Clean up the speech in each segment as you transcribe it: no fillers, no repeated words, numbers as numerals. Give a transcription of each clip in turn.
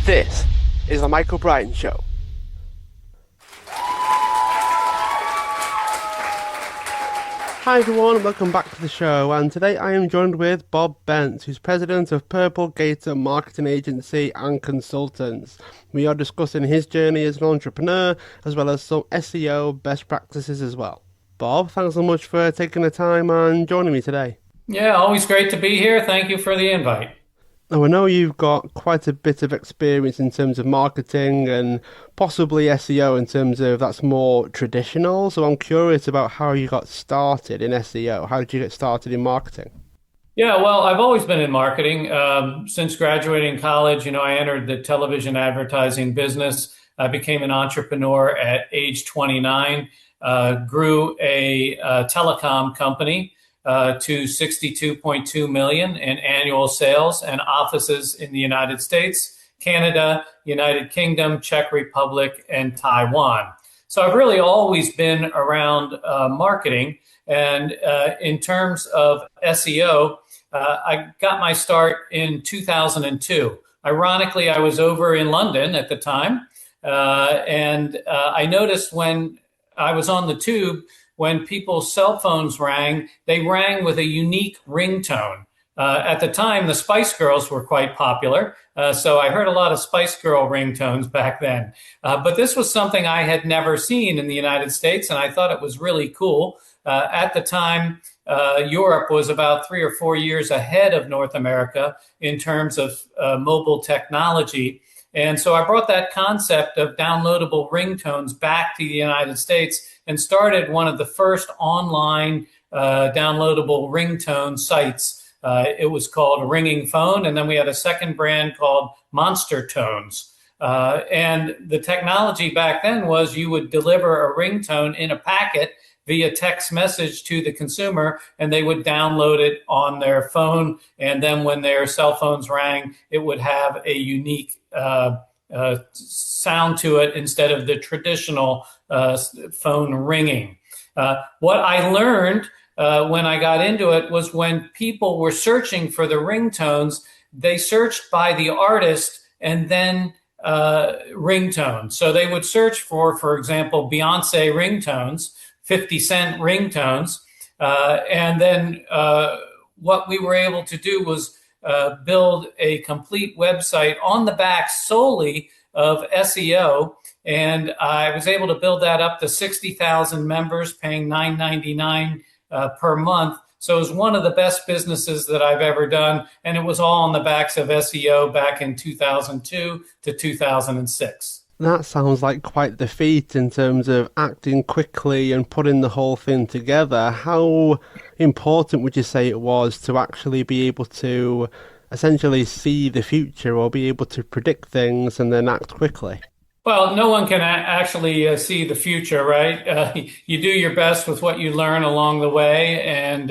This is The Michael Bryan Show. Hi everyone, welcome back to the show, and today I am joined with Bob Bentz, who's president of Purplegator Marketing Agency and Consultants. We are discussing his journey as an entrepreneur, as well as some SEO best practices as well. Bob, thanks so much for taking the time and joining me today. Yeah, always great to be here. Thank you for the invite. Now, I know you've got quite a bit of experience in terms of marketing and possibly SEO in terms of that's more traditional. So I'm curious about how you got started in SEO. How did you get started in marketing? Yeah, well, I've always been in marketing. Since graduating college, I entered the television advertising business. I became an entrepreneur at age 29, grew a telecom company to 62.2 million in annual sales and offices in the United States, Canada, United Kingdom, Czech Republic, and Taiwan. So I've really always been around marketing. And in terms of SEO, I got my start in 2002. Ironically, I was over in London at the time. And I noticed when I was on the tube, when people's cell phones rang, they rang with a unique ringtone. At the time, the Spice Girls were quite popular, so I heard a lot of Spice Girl ringtones back then. But this was something I had never seen in the United States, and I thought it was really cool. At the time, Europe was about 3 or 4 years ahead of North America in terms of mobile technology. And so I brought that concept of downloadable ringtones back to the United States and started one of the first online downloadable ringtone sites. It was called Ringing Phone, and then we had a second brand called Monster Tones. And the technology back then was you would deliver a ringtone in a packet via text message to the consumer, and they would download it on their phone. And then when their cell phones rang, it would have a unique sound to it instead of the traditional phone ringing. What I learned when I got into it was when people were searching for the ringtones, they searched by the artist and then ringtones. So they would search for example, Beyonce ringtones, 50 Cent ringtones. And then what we were able to do was build a complete website on the back solely of SEO. And I was able to build that up to 60,000 members paying $9.99 per month. So it was one of the best businesses that I've ever done. And it was all on the backs of SEO back in 2002 to 2006. That sounds like quite the feat in terms of acting quickly and putting the whole thing together. How important would you say it was to actually be able to essentially see the future or be able to predict things and then act quickly? Well, no one can actually see the future, right? You do your best with what you learn along the way and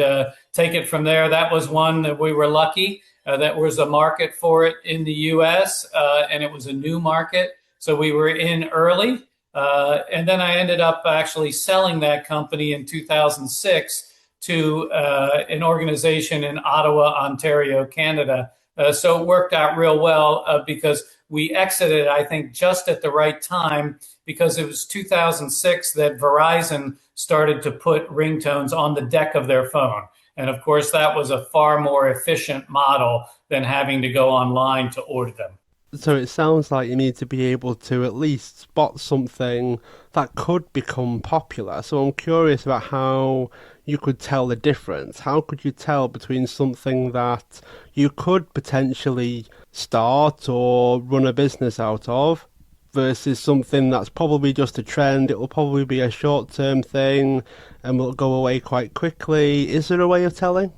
take it from there. That was one that we were lucky. That was a market for it in the U.S., and it was a new market. So we were in early, and then I ended up actually selling that company in 2006 to an organization in Ottawa, Ontario, Canada. So it worked out real well because we exited, I think, just at the right time, because it was 2006 that Verizon started to put ringtones on the deck of their phone. And of course, that was a far more efficient model than having to go online to order them. So it sounds like you need to be able to at least spot something that could become popular. So I'm curious about how you could tell the difference. How could you tell between something that you could potentially start or run a business out of versus something that's probably just a trend? It will probably be a short-term thing and will go away quite quickly. Is there a way of telling?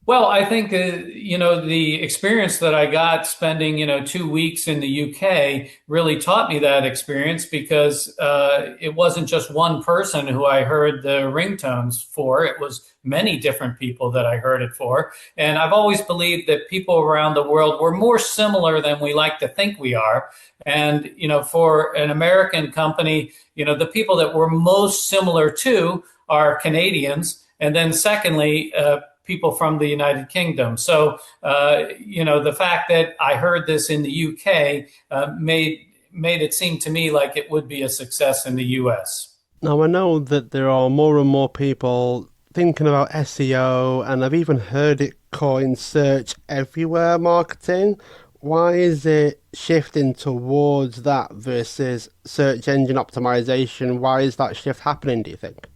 Well, I think, the experience that I got spending, 2 weeks in the UK really taught me that experience, because it wasn't just one person who I heard the ringtones for. It was many different people that I heard it for. And I've always believed that people around the world were more similar than we like to think we are. And, for an American company, the people that we're most similar to are Canadians. And then secondly, people from the United Kingdom. So, the fact that I heard this in the UK made it seem to me like it would be a success in the US. Now, I know that there are more and more people thinking about SEO, and I've even heard it coined search everywhere marketing. Why is it shifting towards that versus search engine optimization? Why is that shift happening, do you think?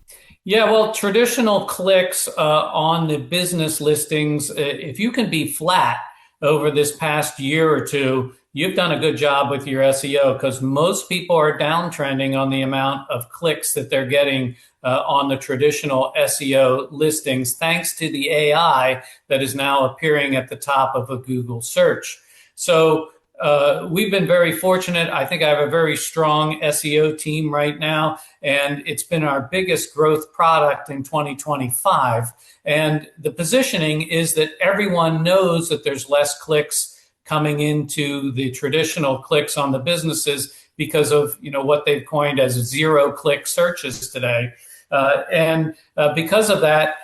Yeah, well, traditional clicks on the business listings, if you can be flat over this past year or two, you've done a good job with your SEO, because most people are downtrending on the amount of clicks that they're getting on the traditional SEO listings, thanks to the AI that is now appearing at the top of a Google search. So we've been very fortunate. I think I have a very strong SEO team right now, and it's been our biggest growth product in 2025. And the positioning is that everyone knows that there's less clicks coming into the traditional clicks on the businesses because of what they've coined as zero-click searches today. Because of that,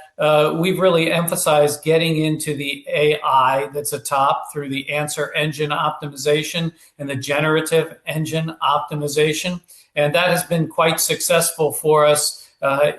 we've really emphasized getting into the AI that's atop through the answer engine optimization and the generative engine optimization. And that has been quite successful for us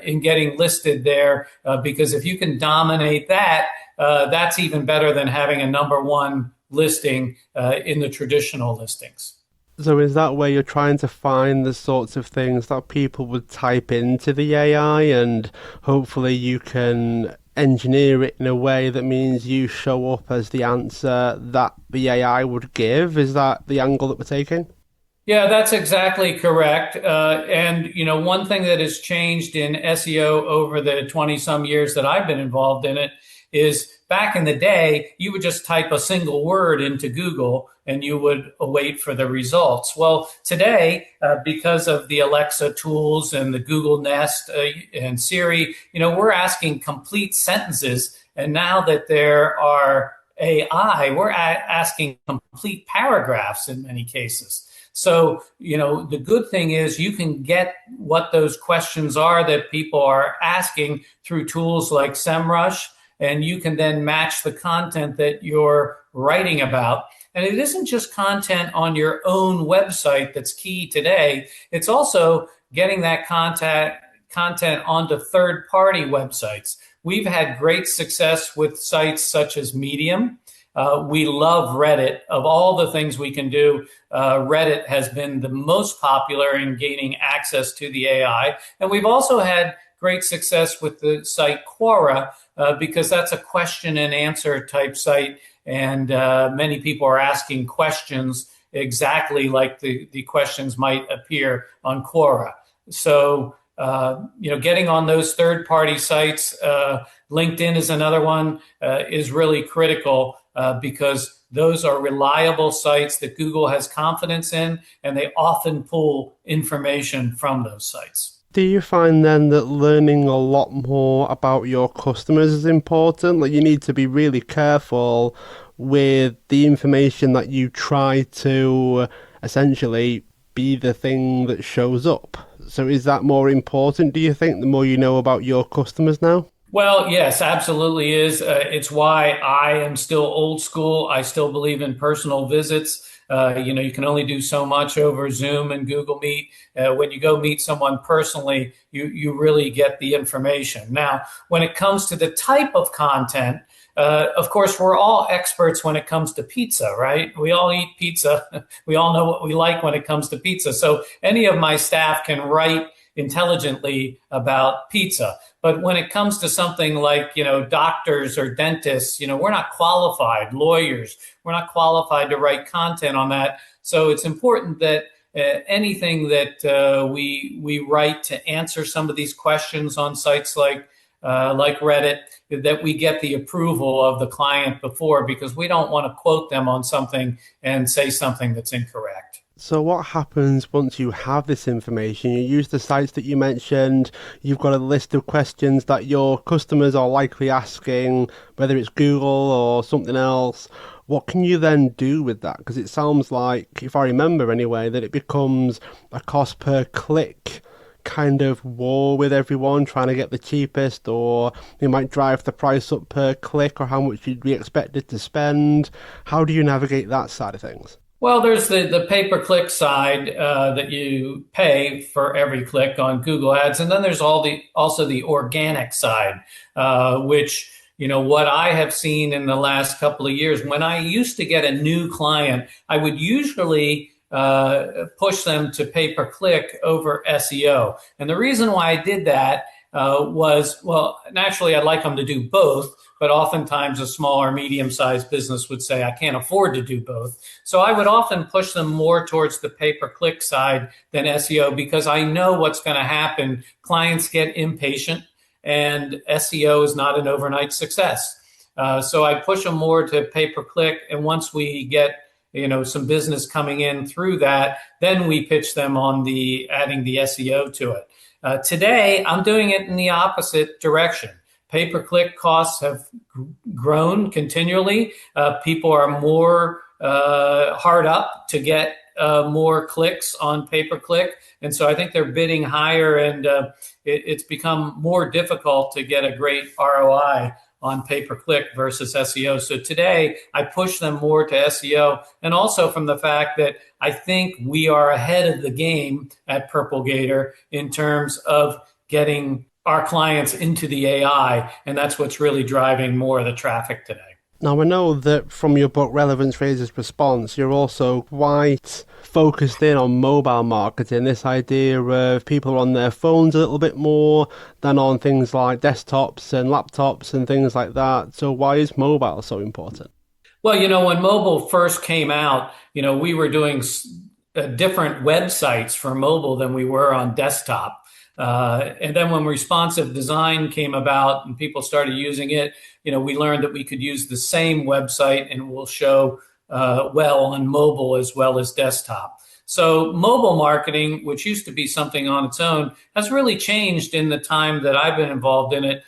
in getting listed there, because if you can dominate that, that's even better than having a number one listing in the traditional listings. So is that where you're trying to find the sorts of things that people would type into the AI, and hopefully you can engineer it in a way that means you show up as the answer that the AI would give? Is that the angle that we're taking? Yeah, that's exactly correct. And one thing that has changed in SEO over the 20 some years that I've been involved in it is back in the day, you would just type a single word into Google and you would await for the results. Well, today, because of the Alexa tools and the Google Nest and Siri, we're asking complete sentences. And now that there are AI, we're asking complete paragraphs in many cases. So, the good thing is you can get what those questions are that people are asking through tools like SEMrush, and you can then match the content that you're writing about. And it isn't just content on your own website that's key today. It's also getting that content onto third-party websites. We've had great success with sites such as Medium. We love Reddit. Of all the things we can do, Reddit has been the most popular in gaining access to the AI. And we've also had great success with the site Quora, because that's a question and answer type site. And many people are asking questions exactly like the questions might appear on Quora. So, getting on those third-party sites, LinkedIn is another one, is really critical because those are reliable sites that Google has confidence in, and they often pull information from those sites. Do you find then that learning a lot more about your customers is important? Like, you need to be really careful with the information that you try to essentially be the thing that shows up. So is that more important, do you think, the more you know about your customers now? Well, yes, absolutely is. It's why I am still old school. I still believe in personal visits. You can only do so much over Zoom and Google Meet. When you go meet someone personally, you really get the information. Now, when it comes to the type of content, of course, we're all experts when it comes to pizza, right? We all eat pizza. We all know what we like when it comes to pizza. So any of my staff can write intelligently about pizza. But when it comes to something like, doctors or dentists, we're not qualified. Lawyers, we're not qualified to write content on that. So it's important that anything that we write to answer some of these questions on sites like Reddit, that we get the approval of the client before, because we don't want to quote them on something and say something that's incorrect. So what happens once you have this information? You use the sites that you mentioned, you've got a list of questions that your customers are likely asking, whether it's Google or something else. What can you then do with that? Because it sounds like, if I remember anyway, that it becomes a cost per click kind of war with everyone, trying to get the cheapest, or they might drive the price up per click or how much you'd be expected to spend. How do you navigate that side of things? Well, there's the pay-per-click side that you pay for every click on Google Ads, and then there's also the organic side, which what I have seen in the last couple of years. When I used to get a new client, I would usually push them to pay-per-click over SEO, and the reason why I did that was, well, naturally I'd like them to do both. But oftentimes a small or medium-sized business would say, I can't afford to do both. So I would often push them more towards the pay-per-click side than SEO because I know what's going to happen. Clients get impatient and SEO is not an overnight success. So I push them more to pay-per-click. And once we get some business coming in through that, then we pitch them on adding the SEO to it. Today, I'm doing it in the opposite direction. Pay-per-click costs have grown continually. People are more hard up to get more clicks on pay-per-click. And so I think they're bidding higher, and it's become more difficult to get a great ROI on pay-per-click versus SEO. So today I push them more to SEO, and also from the fact that I think we are ahead of the game at Purplegator in terms of getting our clients into the AI, and that's what's really driving more of the traffic today. Now, I know that from your book, Relevance Raises Response, you're also quite focused in on mobile marketing, this idea of people on their phones a little bit more than on things like desktops and laptops and things like that. So why is mobile so important? Well, when mobile first came out, we were doing different websites for mobile than we were on desktop. And then when responsive design came about and people started using it, we learned that we could use the same website and will show well on mobile as well as desktop. So mobile marketing, which used to be something on its own, has really changed in the time that I've been involved in it.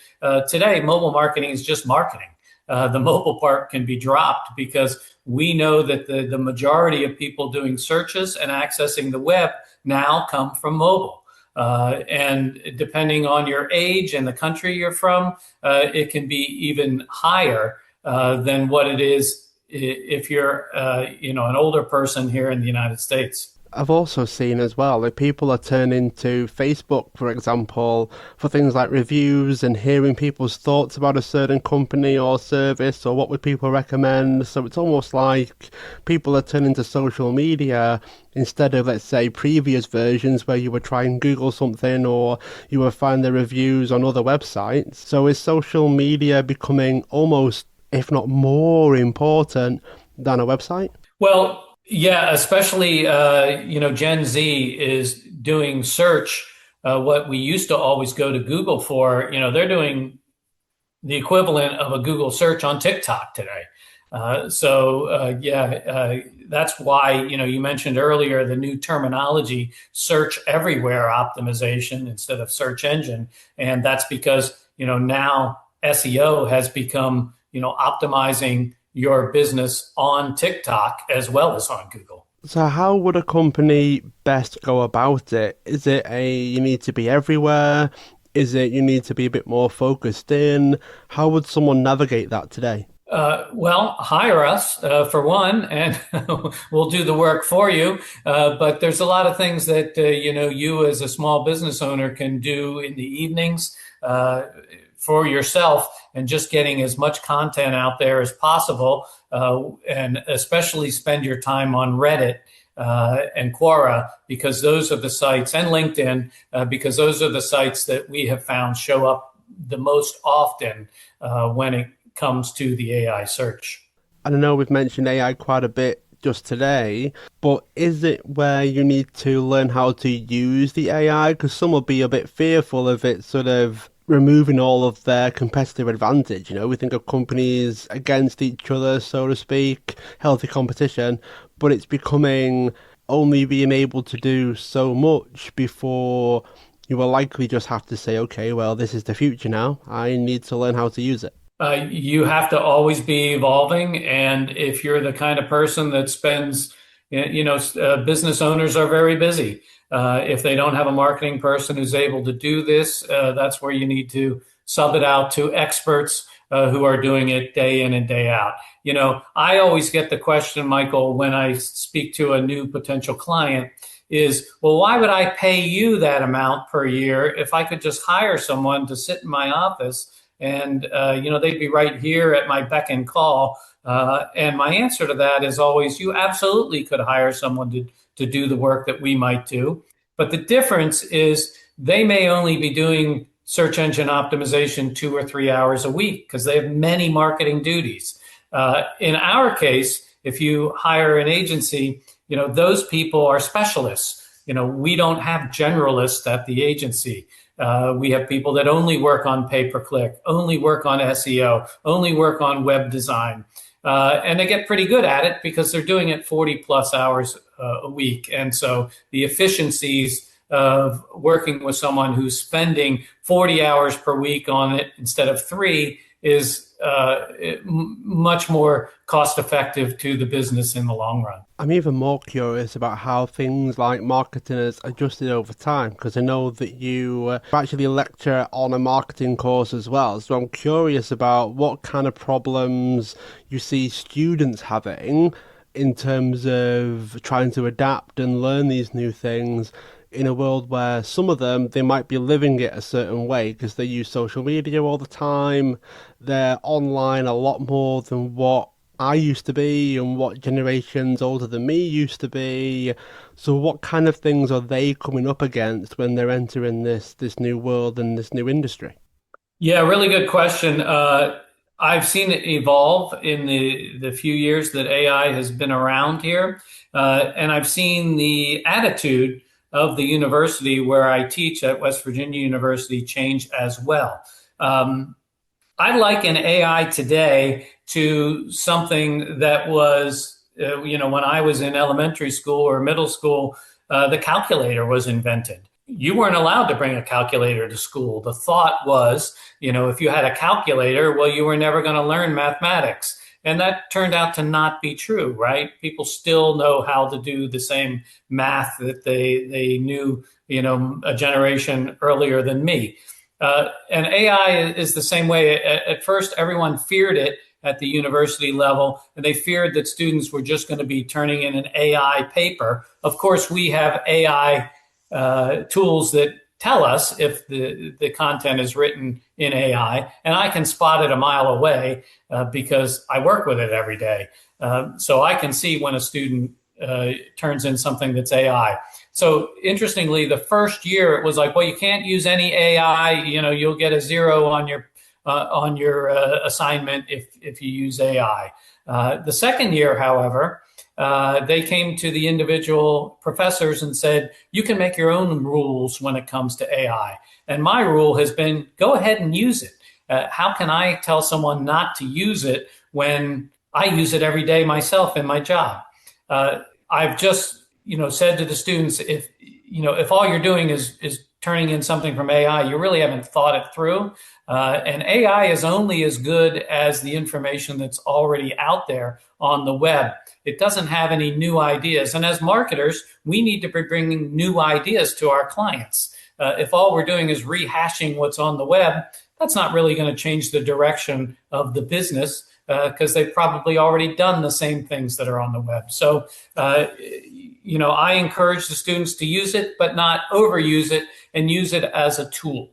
Today, mobile marketing is just marketing. The mobile part can be dropped because we know that the majority of people doing searches and accessing the web now come from mobile. And depending on your age and the country you're from, it can be even higher than what it is if you're, an older person here in the United States. I've also seen as well that people are turning to Facebook, for example, for things like reviews and hearing people's thoughts about a certain company or service, or what would people recommend. So it's almost like people are turning to social media instead of, let's say, previous versions where you would try and Google something or you would find the reviews on other websites. So is social media becoming almost, if not more important than a website? Well, yeah, especially, Gen Z is doing search, what we used to always go to Google for. They're doing the equivalent of a Google search on TikTok today. That's why, you mentioned earlier the new terminology, search everywhere optimization instead of search engine. And that's because, now SEO has become, optimizing your business on TikTok as well as on Google. So how would a company best go about it? Is it you need to be everywhere? Is it you need to be a bit more focused in? How would someone navigate that today? Well, hire us for one, and we'll do the work for you. But there's a lot of things that, you as a small business owner can do in the evenings for yourself, and just getting as much content out there as possible, and especially spend your time on Reddit and Quora, because those are the sites, and LinkedIn, because those are the sites that we have found show up the most often when it comes to the AI search. I know we've mentioned AI quite a bit just today, but is it where you need to learn how to use the AI? Because some will be a bit fearful of it sort of removing all of their competitive advantage. We think of companies against each other, so to speak, healthy competition, but it's becoming only being able to do so much before you will likely just have to say, okay, well, this is the future now. I need to learn how to use it. You have to always be evolving. And if you're the kind of person that spends, Business owners are very busy. If they don't have a marketing person who's able to do this, that's where you need to sub it out to experts who are doing it day in and day out. I always get the question, Michael, when I speak to a new potential client is, well, why would I pay you that amount per year if I could just hire someone to sit in my office and, they'd be right here at my beck and call. And my answer to that is always, you absolutely could hire someone to do the work that we might do. But the difference is they may only be doing search engine optimization 2 or 3 hours a week because they have many marketing duties. In our case, if you hire an agency, those people are specialists. We don't have generalists at the agency. We have people that only work on pay-per-click, only work on SEO, only work on web design. And they get pretty good at it because they're doing it 40 plus hours a week. And so the efficiencies of working with someone who's spending 40 hours per week on it instead of 3 is much more cost effective to the business in the long run. I'm even more curious about how things like marketing has adjusted over time, because I know that you actually lecture on a marketing course as well. So I'm curious about what kind of problems you see students having in terms of trying to adapt and learn these new things in a world where some of them, they might be living it a certain way because they use social media all the time. They're online a lot more than what I used to be and what generations older than me used to be. So what kind of things are they coming up against when they're entering this new world and this new industry? Yeah, really good question. I've seen it evolve in the few years that AI has been around here. And I've seen the attitude of the university where I teach at West Virginia University change as well. I liken AI today to something that was, when I was in elementary school or middle school, the calculator was invented. You weren't allowed to bring a calculator to school. The thought was, if you had a calculator, well, you were never going to learn mathematics. And that turned out to not be true, right? People still know how to do the same math that they knew, a generation earlier than me. And AI is the same way. At first, everyone feared it at the university level, and they feared that students were just going to be turning in an AI paper. Of course, we have AI tools that tell us if the content is written in AI, and I can spot it a mile away because I work with it every day. So I can see when a student turns in something that's AI. So interestingly, the first year it was like, well, you can't use any AI. You'll get a 0 on your assignment if you use AI. The second year, however, they came to the individual professors and said, you can make your own rules when it comes to AI. And my rule has been, go ahead and use it. How can I tell someone not to use it when I use it every day myself in my job? I've just, said to the students, if all you're doing is turning in something from AI, you really haven't thought it through. And AI is only as good as the information that's already out there on the web. It doesn't have any new ideas. And as marketers, we need to be bringing new ideas to our clients. If all we're doing is rehashing what's on the web, that's not really going to change the direction of the business because they've probably already done the same things that are on the web. So, I encourage the students to use it, but not overuse it and use it as a tool.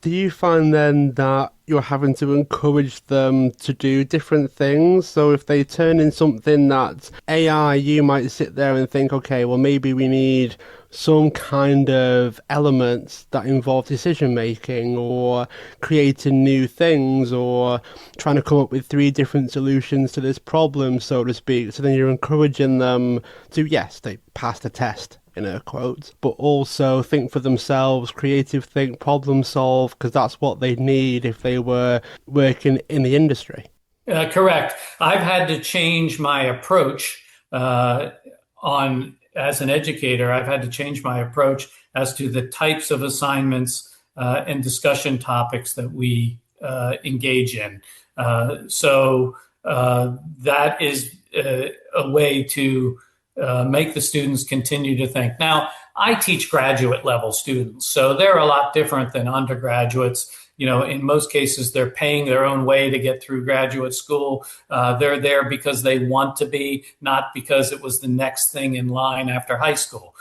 Do you find then that you're having to encourage them to do different things? So if they turn in something that's AI, you might sit there and think, okay, well, maybe we need some kind of elements that involve decision making or creating new things or trying to come up with 3 different solutions to this problem, so to speak. So then you're encouraging them to, yes, they pass the test, in air quotes, but also think for themselves, creative think, problem solve, because that's what they need if they were working in the industry. Correct. I've had to change my approach as an educator. I've had to change my approach as to the types of assignments and discussion topics that we engage in. So that is a way to make the students continue to think. Now, I teach graduate level students, so they're a lot different than undergraduates. In most cases, they're paying their own way to get through graduate school. They're there because they want to be, not because it was the next thing in line after high school.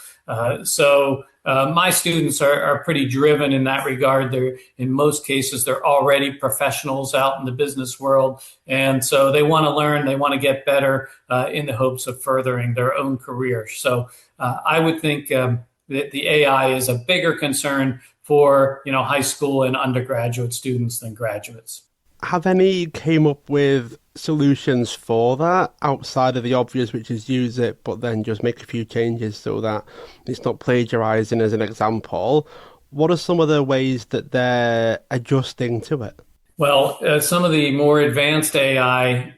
So my students are pretty driven in that regard. In most cases, they're already professionals out in the business world. And so they want to learn, they want to get better in the hopes of furthering their own career. So I would think that the AI is a bigger concern for high school and undergraduate students than graduates. Have any came up with solutions for that outside of the obvious, which is use it, but then just make a few changes so that it's not plagiarizing as an example? What are some of the ways that they're adjusting to it? Well, some of the more advanced AI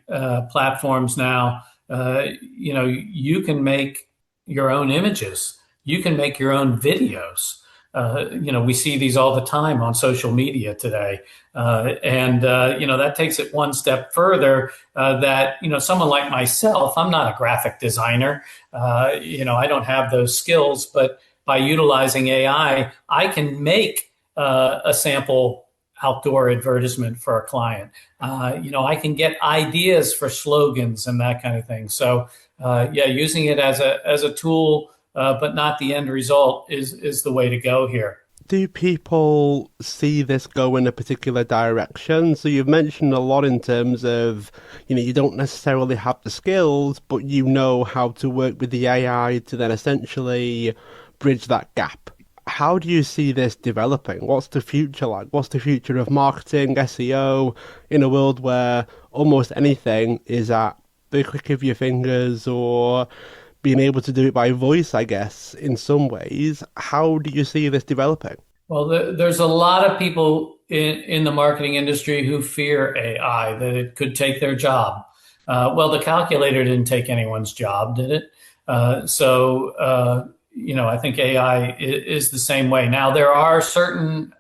platforms now, you can make your own images. You can make your own videos. We see these all the time on social media today. That takes it one step further that, someone like myself, I'm not a graphic designer. I don't have those skills, but by utilizing AI, I can make a sample outdoor advertisement for a client. I can get ideas for slogans and that kind of thing. So, using it as a tool, but not the end result is the way to go here. Do people see this go in a particular direction? So you've mentioned a lot in terms of, you don't necessarily have the skills, but you know how to work with the AI to then essentially bridge that gap. How do you see this developing? What's the future like? What's the future of marketing, SEO, in a world where almost anything is at the click of your fingers, or being able to do it by voice, I guess, in some ways? How do you see this developing? Well, there's a lot of people in the marketing industry who fear AI, that it could take their job. Well, the calculator didn't take anyone's job, did it? I think AI is the same way. Now, there are certain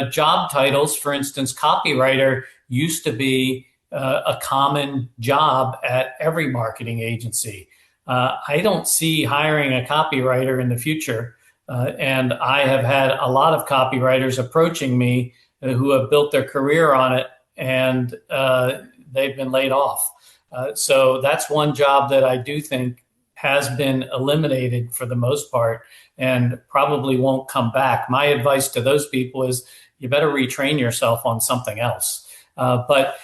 job titles. For instance, copywriter used to be a common job at every marketing agency. I don't see hiring a copywriter in the future. And I have had a lot of copywriters approaching me who have built their career on it, and they've been laid off. So that's one job that I do think has been eliminated for the most part and probably won't come back. My advice to those people is you better retrain yourself on something else. But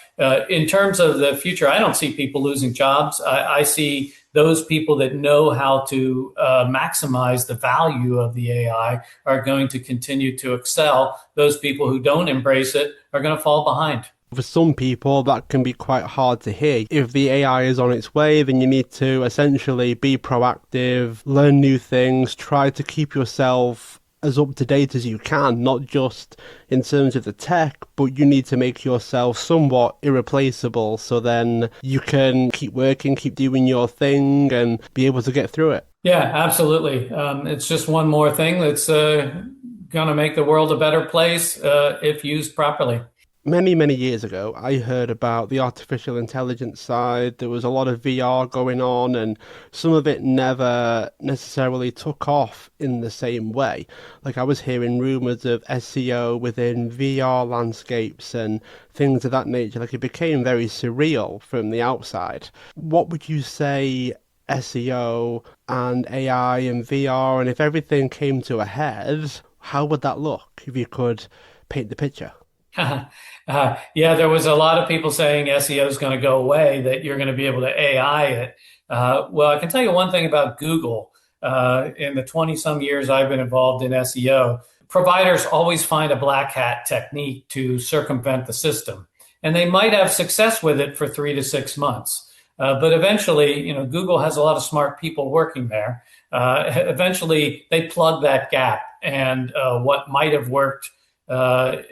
in terms of the future, I don't see people losing jobs. I see those people that know how to maximize the value of the AI are going to continue to excel. Those people who don't embrace it are going to fall behind. For some people, that can be quite hard to hear. If the AI is on its way, then you need to essentially be proactive, learn new things, try to keep yourself as up to date as you can, not just in terms of the tech, but you need to make yourself somewhat irreplaceable so then you can keep working, keep doing your thing and be able to get through it. Yeah, absolutely. It's just one more thing that's going to make the world a better place if used properly. Many, many years ago, I heard about the artificial intelligence side. There was a lot of VR going on, and some of it never necessarily took off in the same way. Like, I was hearing rumors of SEO within VR landscapes and things of that nature. Like, it became very surreal from the outside. What would you say SEO and AI and VR, and if everything came to a head, how would that look if you could paint the picture? There was a lot of people saying SEO is going to go away, that you're going to be able to AI it. Well, I can tell you one thing about Google. In the 20-some years I've been involved in SEO, providers always find a black hat technique to circumvent the system. And they might have success with it for 3 to 6 months. But eventually, Google has a lot of smart people working there. Eventually, they plug that gap, and what might have worked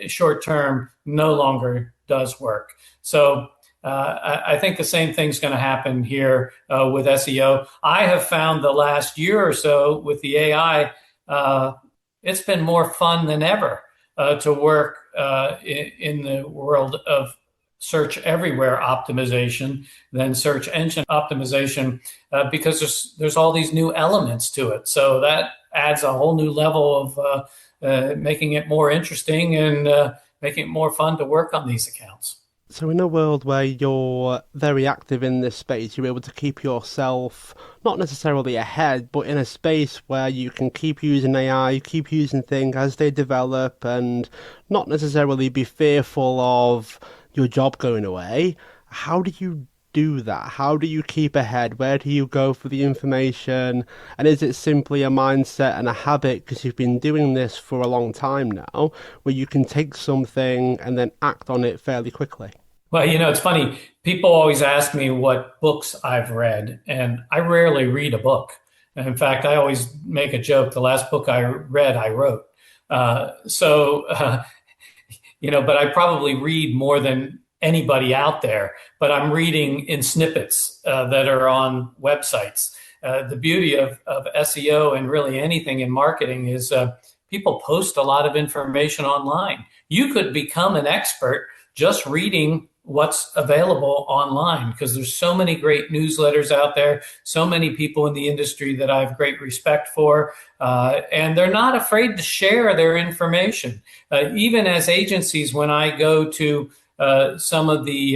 short term no longer does work. So I think the same thing's going to happen here with SEO. I have found the last year or so with the AI, it's been more fun than ever to work in the world of search everywhere optimization than search engine optimization, because there's all these new elements to it. So that adds a whole new level of making it more interesting and making it more fun to work on these accounts. So in a world where you're very active in this space, you're able to keep yourself not necessarily ahead, but in a space where you can keep using AI, keep using things as they develop, and not necessarily be fearful of your job going away. How do you do that? How do you keep ahead? Where do you go for the information? And is it simply a mindset and a habit because you've been doing this for a long time now, where you can take something and then act on it fairly quickly? Well, it's funny. People always ask me what books I've read, and I rarely read a book. And in fact, I always make a joke. The last book I read, I wrote. But I probably read more than anybody out there, but I'm reading in snippets that are on websites. The beauty of SEO and really anything in marketing is people post a lot of information online. You could become an expert just reading what's available online, because there's so many great newsletters out there, so many people in the industry that I have great respect for, and they're not afraid to share their information. Even as agencies, when I go to some of the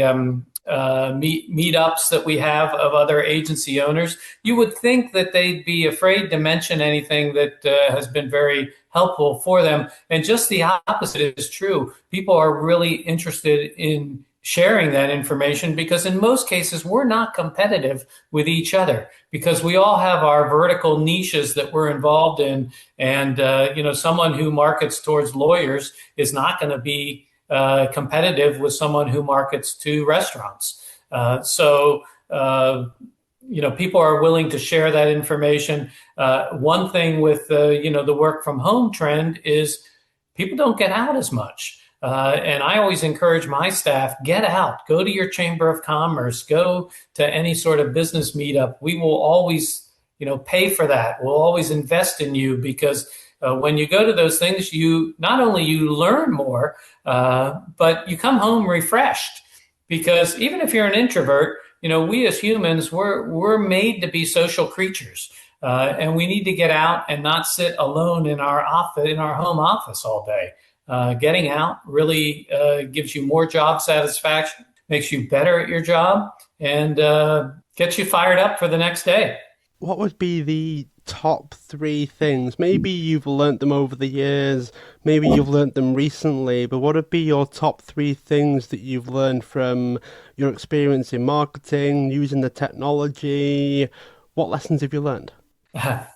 meetups that we have of other agency owners, you would think that they'd be afraid to mention anything that has been very helpful for them. And just the opposite is true. People are really interested in sharing that information because in most cases, we're not competitive with each other because we all have our vertical niches that we're involved in. And, someone who markets towards lawyers is not going to be competitive with someone who markets to restaurants. People are willing to share that information. One thing with the work from home trend is people don't get out as much. And I always encourage my staff, get out, go to your chamber of commerce, go to any sort of business meetup. We will always, pay for that. We'll always invest in you because when you go to those things, you not only you learn more, but you come home refreshed. Because even if you're an introvert, we as humans, we're made to be social creatures, and we need to get out and not sit alone in our office, in our home office all day. Getting out really gives you more job satisfaction, makes you better at your job, and gets you fired up for the next day. What would be the top 3 things? Maybe you've learnt them over the years, maybe you've learnt them recently, but what would be your top 3 things that you've learned from your experience in marketing, using the technology? What lessons have you learned?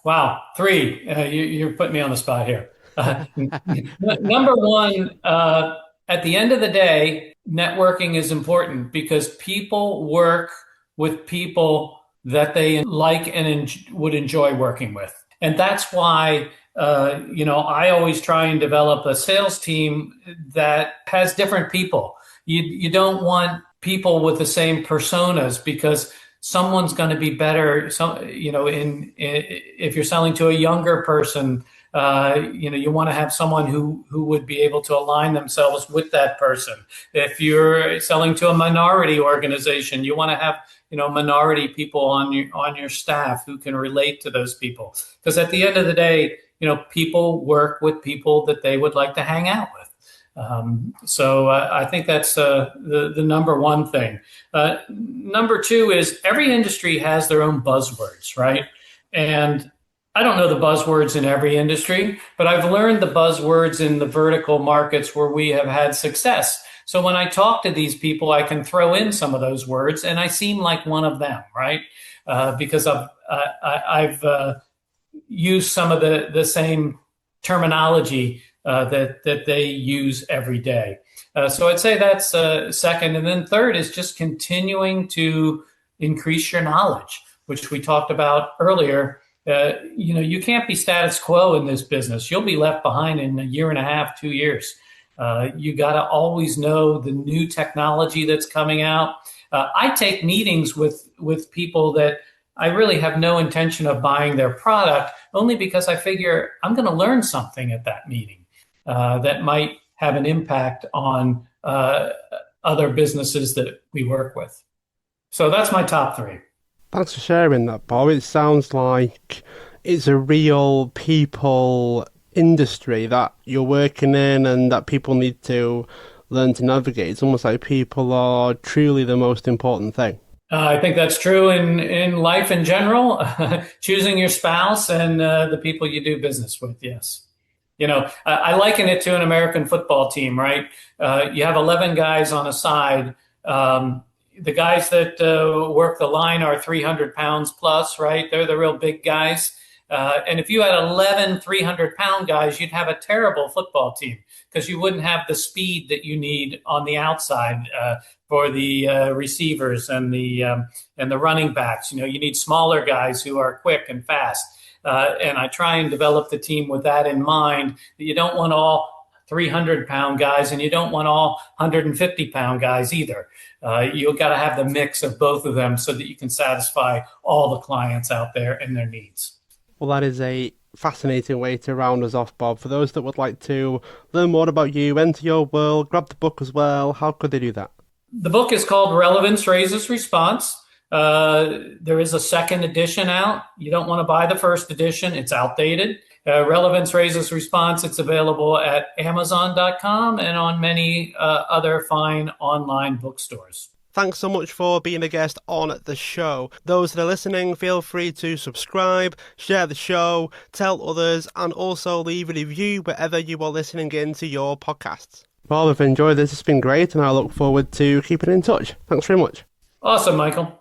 Wow, 3. You're putting me on the spot here. Number 1, at the end of the day, networking is important because people work with people that they like and would enjoy working with. And that's why, I always try and develop a sales team that has different people. You don't want people with the same personas because someone's going to be better. If you're selling to a younger person, you want to have someone who would be able to align themselves with that person. If you're selling to a minority organization, you want to have minority people on your staff who can relate to those people. Because at the end of the day, people work with people that they would like to hang out with. I think that's the number 1 thing. Number 2 is every industry has their own buzzwords, right? And I don't know the buzzwords in every industry, but I've learned the buzzwords in the vertical markets where we have had success. So when I talk to these people, I can throw in some of those words and I seem like one of them, right? Because I've used some of the same terminology that they use every day. So I'd say that's second. And then third is just continuing to increase your knowledge, which we talked about earlier. You can't be status quo in this business. You'll be left behind in a year and a half, 2 years. You got to always know the new technology that's coming out. I take meetings with people that I really have no intention of buying their product, only because I figure I'm going to learn something at that meeting that might have an impact on other businesses that we work with. So that's my top three. Thanks for sharing that, Bob. It sounds like it's a real people industry that you're working in and that people need to learn to navigate. It's almost like people are truly the most important thing. I think that's true in life in general, choosing your spouse and the people you do business with. Yes. I liken it to an American football team, right? You have 11 guys on a side. The guys that work the line are 300 pounds plus, right? They're the real big guys. And if you had 11 300-pound guys, you'd have a terrible football team because you wouldn't have the speed that you need on the outside for the receivers and the running backs. You need smaller guys who are quick and fast. And I try and develop the team with that in mind, that you don't want all 300-pound guys and you don't want all 150-pound guys either. You've got to have the mix of both of them so that you can satisfy all the clients out there and their needs. Well, that is a fascinating way to round us off, Bob. For those that would like to learn more about you, enter your world, grab the book as well, how could they do that? The book is called Relevance Raises Response. There is a second edition out. You don't want to buy the first edition. It's outdated. Relevance Raises Response. It's available at Amazon.com and on many other fine online bookstores. Thanks so much for being a guest on the show. Those that are listening, feel free to subscribe, share the show, tell others, and also leave a review wherever you are listening into your podcasts. Well, I've enjoyed this. It's been great, and I look forward to keeping in touch. Thanks very much. Awesome, Michael.